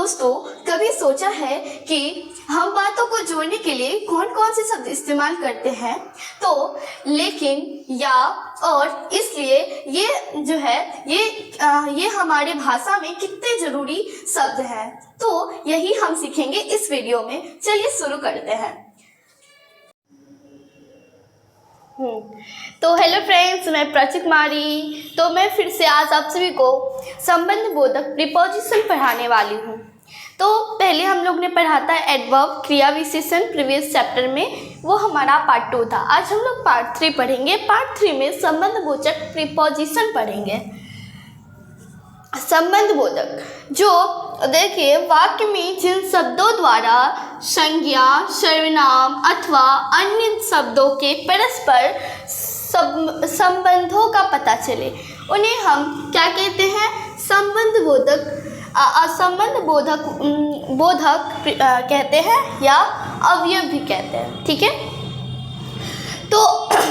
दोस्तों, कभी सोचा है कि हम बातों को जोड़ने के लिए कौन कौन से शब्द इस्तेमाल करते हैं? तो लेकिन, या, और, इसलिए ये जो है ये हमारे भाषा में कितने ज़रूरी शब्द हैं, तो यही हम सीखेंगे इस वीडियो में। चलिए शुरू करते हैं। तो हेलो फ्रेंड्स, मैं प्राची कुमारी। तो मैं फिर से आज आप सभी को संबंध बोधक प्रीपोजिशन पढ़ाने वाली हूँ। तो पहले हम लोग ने पढ़ा था एडवर्ब, क्रिया विशेषण, प्रीवियस चैप्टर में, वो हमारा पार्ट 2 था। आज हम लोग पार्ट 3 पढ़ेंगे। पार्ट 3 में संबंध बोधक प्रीपोजिशन पढ़ेंगे। संबंध बोधक, जो देखिए वाक्य में जिन शब्दों द्वारा संज्ञा, सर्वनाम अथवा अन्य शब्दों के परस्पर संबंधों का पता चले, उन्हें हम क्या कहते हैं? संबंध बोधक, संबंध बोधक कहते हैं या अवयव भी कहते हैं। ठीक है, तो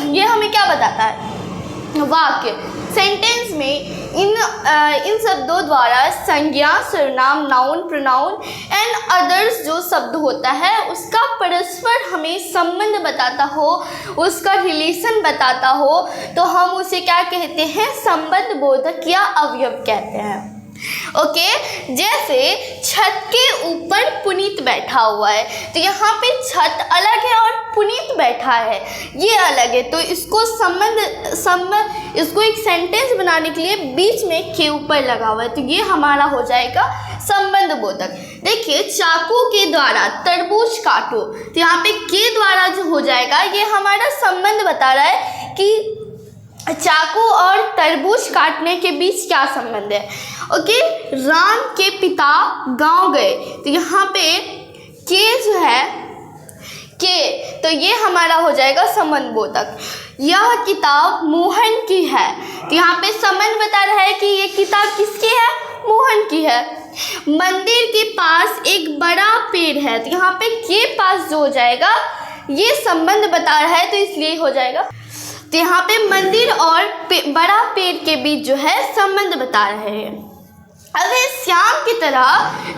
ये हमें क्या बताता है? वाक्य, सेंटेंस में इन शब्दों द्वारा संज्ञा, सर्वनाम, नाउन, प्रोनाउन एंड अदर्स जो शब्द होता है उसका परस्पर हमें संबंध बताता हो, उसका रिलेशन बताता हो, तो हम उसे क्या कहते हैं? संबंध बोधक या अवयव कहते हैं। ओके, जैसे छत के ऊपर पुनीत बैठा हुआ है, तो यहाँ पे छत अलग है और पुनीत बैठा है, ये अलग है। तो इसको इसको एक सेंटेंस बनाने के लिए बीच में के ऊपर लगा हुआ है, तो ये हमारा हो जाएगा संबंध बोधक। देखिए, चाकू के द्वारा तरबूज काटो, तो यहाँ पे के द्वारा जो हो जाएगा, ये हमारा संबंध बता रहा है कि चाकू और तरबूज काटने के बीच क्या संबंध है। ओके, राम के पिता गांव गए, तो यहाँ पे के जो है के, तो ये हमारा हो जाएगा संबंध बोधक। यह किताब मोहन की है, तो यहाँ पे संबंध बता रहा है कि ये किताब किसकी है? मोहन की है। मंदिर के पास एक बड़ा पेड़ है, तो यहाँ पे के पास जो हो जाएगा, ये संबंध बता रहा है, तो इसलिए हो जाएगा। तो यहाँ पे मंदिर और बड़ा पेड़ के बीच जो है संबंध बता रहे हैं। अगर श्याम की तरह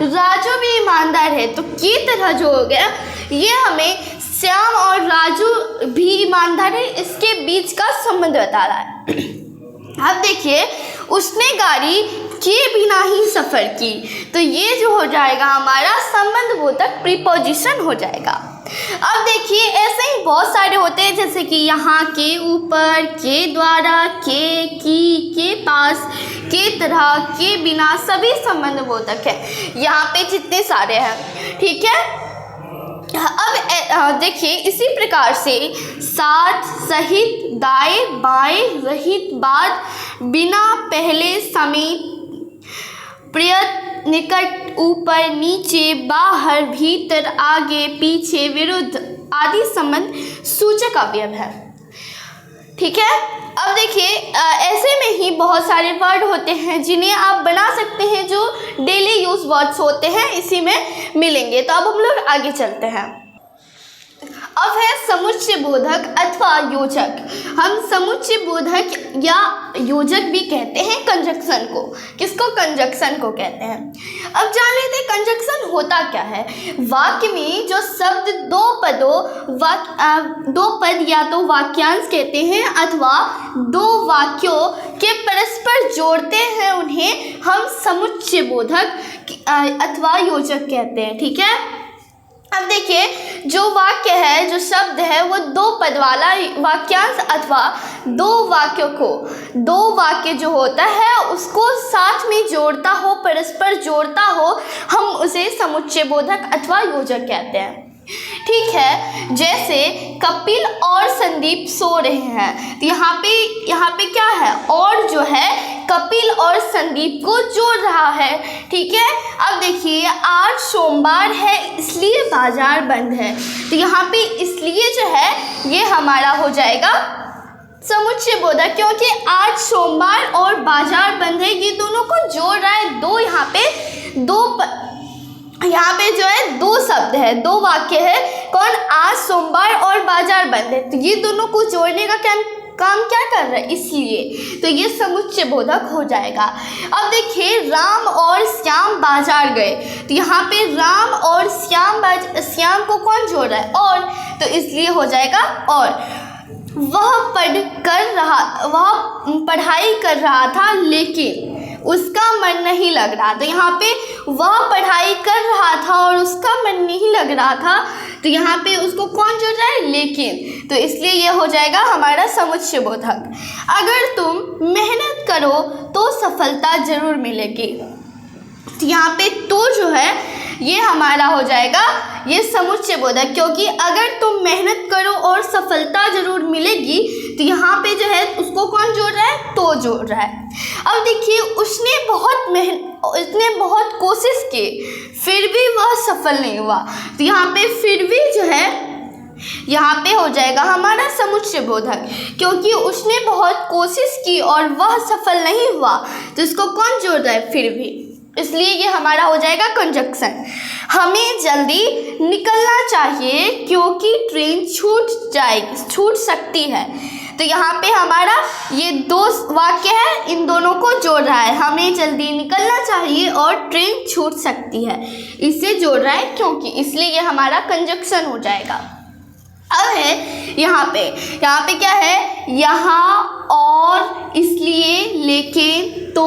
राजू भी ईमानदार है, तो की तरह जो हो गया, ये हमें श्याम और राजू भी ईमानदार है, इसके बीच का संबंध बता रहा है। अब देखिए, उसने गाड़ी के बिना ही सफ़र की, तो ये जो हो जाएगा हमारा संबंध बोधक प्रीपोजिशन हो जाएगा। अब देखिए, ऐसे ही बहुत सारे होते हैं, जैसे कि यहाँ के ऊपर, के द्वारा, के पास, के तरह, के बिना, सभी संबंध बोधक है। यहाँ पे जितने सारे हैं, ठीक है। अब देखिए, इसी प्रकार से साथ, सहित, दाएं, बाएं, रहित, बाद, बिना, पहले, समेत, प्रयत्न, निकट, ऊपर, नीचे, बाहर, भीतर, आगे, पीछे, विरुद्ध आदि संबंध सूचक अवयव है। ठीक है। अब देखिए, ऐसे में ही बहुत सारे वर्ड होते हैं जिन्हें आप बना सकते हैं, जो डेली यूज वर्ड्स होते हैं, इसी में मिलेंगे। तो अब हम लोग आगे चलते हैं। अब है समुच्चय बोधक अथवा योजक। हम समुच्चय बोधक या योजक भी कहते हैं कंजक्शन को। किसको? कंजक्शन को कहते हैं। अब जान लेते हैं कंजक्शन होता क्या है। वाक्य में जो शब्द दो पद या तो वाक्यांश कहते हैं अथवा दो वाक्यों के परस्पर जोड़ते हैं, उन्हें हम समुच्चय बोधक अथवा योजक कहते हैं। ठीक है। अब देखिए, जो वाक्य है, जो शब्द है, वो दो पद वाला वाक्यांश अथवा दो वाक्य जो होता है उसको साथ में जोड़ता हो, परस्पर जोड़ता हो, हम उसे समुच्चय बोधक अथवा योजक कहते हैं। ठीक है। जैसे कपिल और संदीप सो रहे हैं, तो यहाँ पे क्या है? और जो है कपिल और संदीप को जोड़ रहा है। ठीक है। अब देखिए, आज सोमवार है इसलिए बाजार बंद है, तो यहाँ पे इसलिए जो है ये हमारा हो जाएगा समुच्चय बोधक, क्योंकि आज सोमवार और बाजार बंद है, ये दोनों को जोड़ रहा है। यहाँ पे जो है दो शब्द है, दो वाक्य है। कौन? आज सोमवार और बाजार बंद है, तो ये दोनों को जोड़ने का क्या काम क्या कर रहा है, इसलिए, तो ये समुच्चय बोधक हो जाएगा। अब देखिए, राम और श्याम बाजार गए, तो यहाँ पे राम और श्याम को कौन जोड़ रहा है, और, तो इसलिए हो जाएगा और। वह पढ़ाई कर रहा था लेकिन उसका मन नहीं लग रहा, तो यहाँ पे वह पढ़ाई कर रहा था और उसका मन नहीं लग रहा था, तो यहाँ पे उसको कौन जोड़ रहा है, लेकिन, तो इसलिए ये हो जाएगा हमारा समुच्चय बोधक। अगर तुम मेहनत करो तो सफलता जरूर मिलेगी, तो यहाँ पे तो जो है ये हमारा हो जाएगा ये समुच्चय बोधक, क्योंकि अगर तुम मेहनत करो और सफलता जरूर मिलेगी, तो यहाँ पे जो है उसको कौन जोड़ रहा है, तो जोड़ रहा है। अब देखिए, उसने बहुत कोशिश की फिर भी वह सफल नहीं हुआ, तो यहाँ पे फिर भी जो है यहाँ पे हो जाएगा हमारा समुच्चय बोधक, क्योंकि उसने बहुत कोशिश की और वह सफल नहीं हुआ, तो इसको कौन जोड़ रहा है, फिर भी, इसलिए ये हमारा हो जाएगा कंजक्शन। हमें जल्दी निकलना चाहिए क्योंकि ट्रेन छूट सकती है, तो यहाँ पे हमारा ये दो वाक्य है, इन दोनों को जोड़ रहा है, हमें जल्दी निकलना चाहिए और ट्रेन छूट सकती है, इससे जोड़ रहा है क्योंकि, इसलिए ये हमारा कंजक्शन हो जाएगा। अब है यहाँ पे क्या है, यहाँ, और, इसलिए, लेकिन, तो,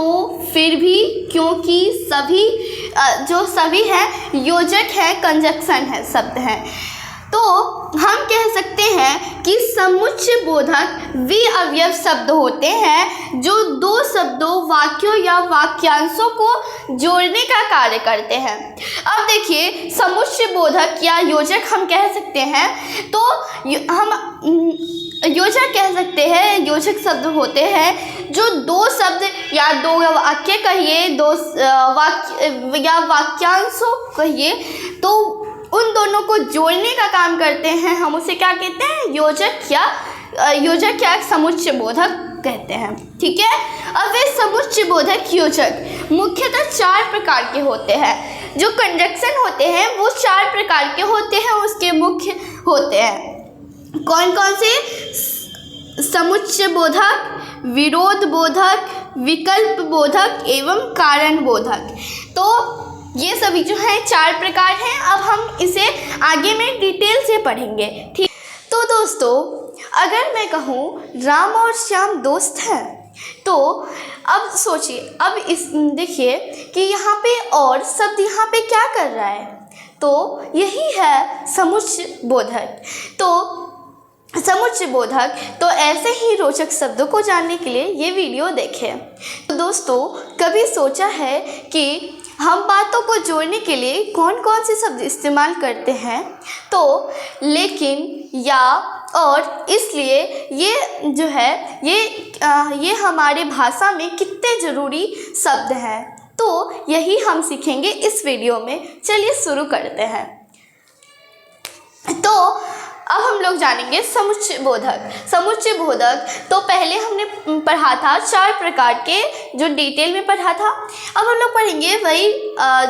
फिर भी, क्योंकि, सभी, जो सभी हैं योजक है, कंजक्शन है, शब्द हैं। तो हम कह सकते हैं कि समुच्चय बोधक वे अवयव शब्द होते हैं जो दो शब्दों, वाक्यों या वाक्यांशों को जोड़ने का कार्य करते हैं। अब देखिए, समुच्चय बोधक या योजक हम कह सकते हैं, तो हम योजक कह सकते हैं, योजक शब्द होते हैं जो दो शब्द या दो वाक्य कहिए, दो वाक्य या वाक्यांशों कहिए, तो उन दोनों को जोड़ने का काम करते हैं, हम उसे क्या कहते हैं, योजक या समुच्चय बोधक कहते हैं। ठीक है। अब वे समुच्चय बोधक योजक मुख्यतः 4 प्रकार के होते हैं। जो कंजक्शन होते हैं वो 4 प्रकार के होते हैं, उसके मुख्य होते हैं। कौन कौन से? समुच्चय बोधक, विरोध बोधक, विकल्प बोधक एवं कारण बोधक। तो ये सभी जो है 4 प्रकार हैं। अब हम इसे आगे में डिटेल से पढ़ेंगे। ठीक। तो दोस्तों, अगर मैं कहूँ राम और श्याम दोस्त हैं, तो अब सोचिए, अब इस देखिए कि यहाँ पे और शब्द यहाँ पे क्या कर रहा है, तो यही है समुच्चय बोधक। तो समुच्चय बोधक, तो ऐसे ही रोचक शब्दों को जानने के लिए ये वीडियो देखें। तो दोस्तों, कभी सोचा है कि हम बातों को जोड़ने के लिए कौन कौन से शब्द इस्तेमाल करते हैं? तो लेकिन, या, और, इसलिए ये जो है ये हमारे भाषा में कितने ज़रूरी शब्द हैं, तो यही हम सीखेंगे इस वीडियो में। चलिए शुरू करते हैं। तो अब हम लोग जानेंगे समुच्चय बोधक। समुच्चय बोधक तो पहले हमने पढ़ा था 4 प्रकार के, जो डिटेल में पढ़ा था। अब हम लोग पढ़ेंगे वही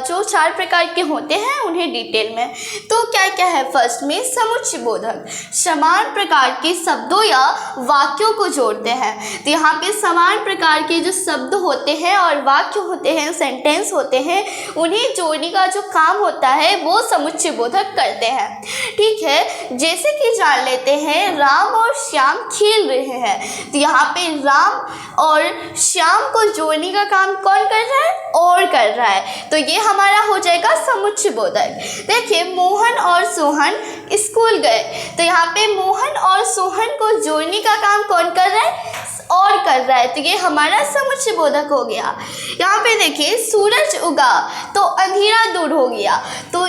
जो 4 प्रकार के होते हैं उन्हें डिटेल में। तो क्या क्या है? फर्स्ट में समुच्चय बोधक समान प्रकार के शब्दों या वाक्यों को जोड़ते हैं। तो यहाँ पे समान प्रकार के जो शब्द होते हैं और वाक्य होते हैं, सेंटेंस होते हैं, उन्हें जोड़ने का जो काम होता है वो समुच्चय बोधक करते हैं। ठीक है। जैसे कि जान लेते हैं राम और श्याम खेल रहे हैं, तो यहाँ पे राम और श्याम को जोड़ने का काम कौन कर रहा है? और कर रहा है। तो ये हमारा हो जाएगा समुच्चय बोधक। देखिए, मोहन और सोहन स्कूल गए, तो यहाँ पे मोहन और सोहन को जोड़ने का काम कौन कर रहा है? और कर रहा है। तो ये हमारा समुच्चय बोधक हो गया। यहाँ पे देखिए, सूरज उगा तो अंधेरा दूर हो गया, तो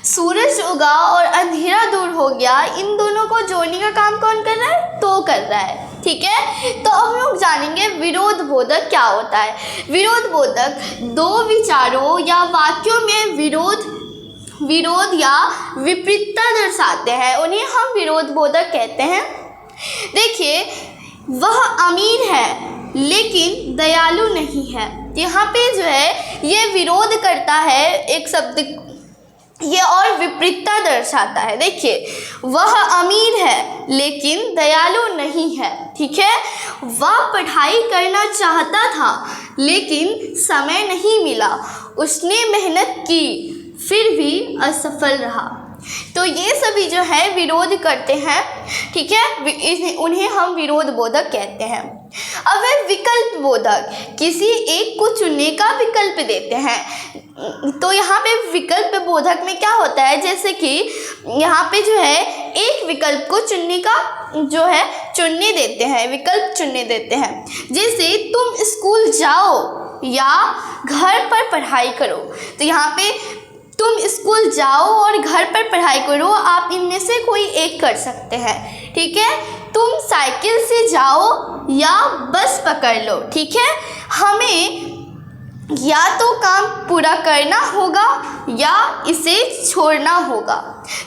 सूरज उगा और अंधेरा दूर हो गया, इन दोनों को जोड़ने का काम कौन कर रहा है? तो कर रहा है। ठीक है। तो अब हम लोग जानेंगे विरोध बोधक क्या होता है। विरोध बोधक दो विचारों या वाक्यों में विरोध या विपरीतता दर्शाते हैं, उन्हें हम विरोध बोधक कहते हैं। देखिए, वह अमीर है लेकिन दयालु नहीं है। यहाँ पे जो है ये विरोध करता है, एक शब्द ये और विपरीतता दर्शाता है। देखिए, वह अमीर है लेकिन दयालु नहीं है। ठीक है, वह पढ़ाई करना चाहता था लेकिन समय नहीं मिला। उसने मेहनत की फिर भी असफल रहा। तो ये सभी जो है विरोध करते हैं। ठीक है, उन्हें हम विरोध बोधक कहते हैं। अब है विकल्प बोधक, किसी एक को चुनने का विकल्प देते हैं। तो यहाँ पे विकल्प बोधक में क्या होता है, जैसे कि यहाँ पे जो है एक विकल्प को चुनने का जो है चुनने देते हैं, विकल्प चुनने देते हैं। जैसे तुम स्कूल जाओ या घर पर पढ़ाई करो। तो यहाँ पे तुम स्कूल जाओ और घर पर पढ़ाई करो, आप इनमें से कोई एक कर सकते हैं। ठीक है, तुम साइकिल से जाओ या बस पकड़ लो। ठीक है, हमें या तो काम पूरा करना होगा या इसे छोड़ना होगा।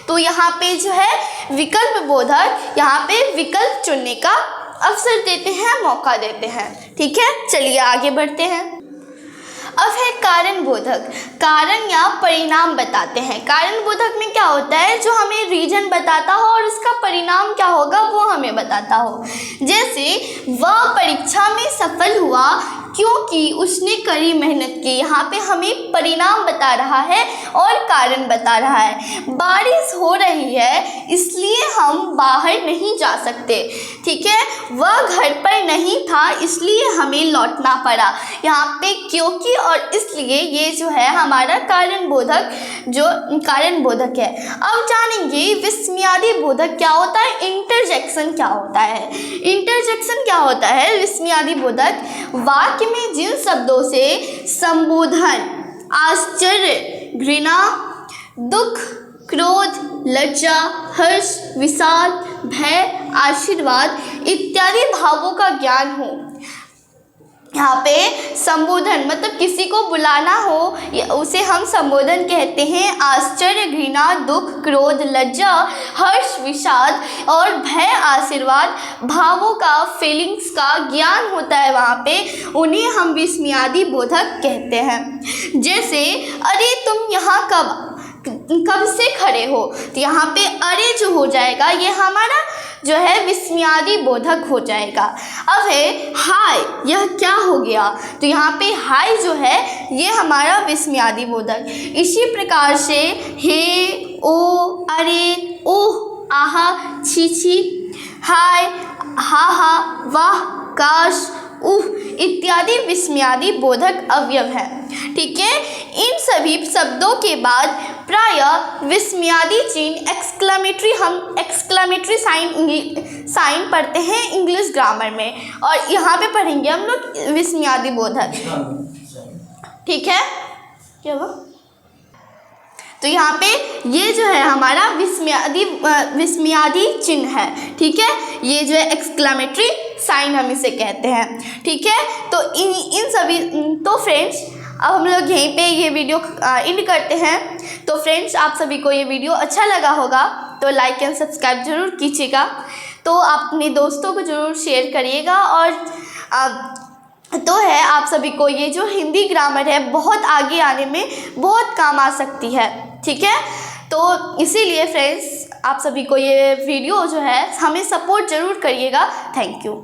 तो यहाँ पे जो है विकल्प बोधक यहाँ पे विकल्प चुनने का अवसर देते हैं, मौका देते हैं। ठीक है, चलिए आगे बढ़ते हैं। अब है कारण बोधक, कारण या परिणाम बताते हैं। कारण बोधक में क्या होता है, जो हमें रीजन बताता हो और उसका परिणाम क्या होगा वो हमें बताता हो। जैसे वह परीक्षा में सफल हुआ क्योंकि उसने कड़ी मेहनत की। यहाँ पे हमें परिणाम बता रहा है और कारण बता रहा है। बारिश हो रही है इसलिए हम बाहर नहीं जा सकते। ठीक है, वह घर पर नहीं था इसलिए हमें लौटना पड़ा। यहाँ पे क्योंकि और इसलिए ये जो है हमारा कारण बोधक है। अब जानेंगे विस्मयादि बोधक क्या होता है, इंटरजेक्शन क्या होता है। इंटरजेक्शन क्या होता है विस्मयादि बोधक, वाक्य में जिन शब्दों से संबोधन, आश्चर्य, घृणा, दुख, क्रोध, लज्जा, हर्ष, विषाद, भय, आशीर्वाद इत्यादि भावों का ज्ञान हो। यहाँ पे संबोधन मतलब किसी को बुलाना हो, उसे हम संबोधन कहते हैं। आश्चर्य, घृणा, दुख, क्रोध, लज्जा, हर्ष, विषाद और भय, आशीर्वाद भावों का, फीलिंग्स का ज्ञान होता है वहाँ पे, उन्हें हम विस्मयादि बोधक कहते हैं। जैसे अरे तुम यहाँ कब से खड़े हो, तो यहाँ पे अरे जो हो जाएगा ये हमारा जो है विस्मयादि बोधक हो जाएगा। अब है हाय, यह क्या हो गया, तो यहाँ पे हाय जो है ये हमारा विस्मयादि बोधक। इसी प्रकार से हे, ओ, अरे, ओह, आहा, छी छी, हाय, हा हा, वाह, काश, उह इत्यादि विस्मयादि बोधक अवयव हैं। ठीक है, इन सभी शब्दों के बाद प्रायः विस्मयादि चिन्ह हम एक्सक्लेमेटरी साइन पढ़ते हैं इंग्लिश ग्रामर में, और यहाँ पे पढ़ेंगे हम लोग विस्मयादि बोधक। ठीक है, क्या हुआ, तो यहाँ पे ये जो है हमारा विस्मयादि चिन्ह है। ठीक है, ये जो है एक्सक्लेमेटरी साइन हम इसे कहते हैं। ठीक है, तो इन सभी तो फ्रेंड्स अब हम लोग यहीं पे ये वीडियो एंड करते हैं। तो फ्रेंड्स आप सभी को ये वीडियो अच्छा लगा होगा तो लाइक एंड सब्सक्राइब जरूर कीजिएगा। तो आप अपने दोस्तों को ज़रूर शेयर करिएगा। और तो है आप सभी को ये जो हिंदी ग्रामर है बहुत आगे आने में बहुत काम आ सकती है। ठीक है, तो इसीलिए फ्रेंड्स आप सभी को ये वीडियो जो है हमें सपोर्ट ज़रूर करिएगा। Thank you.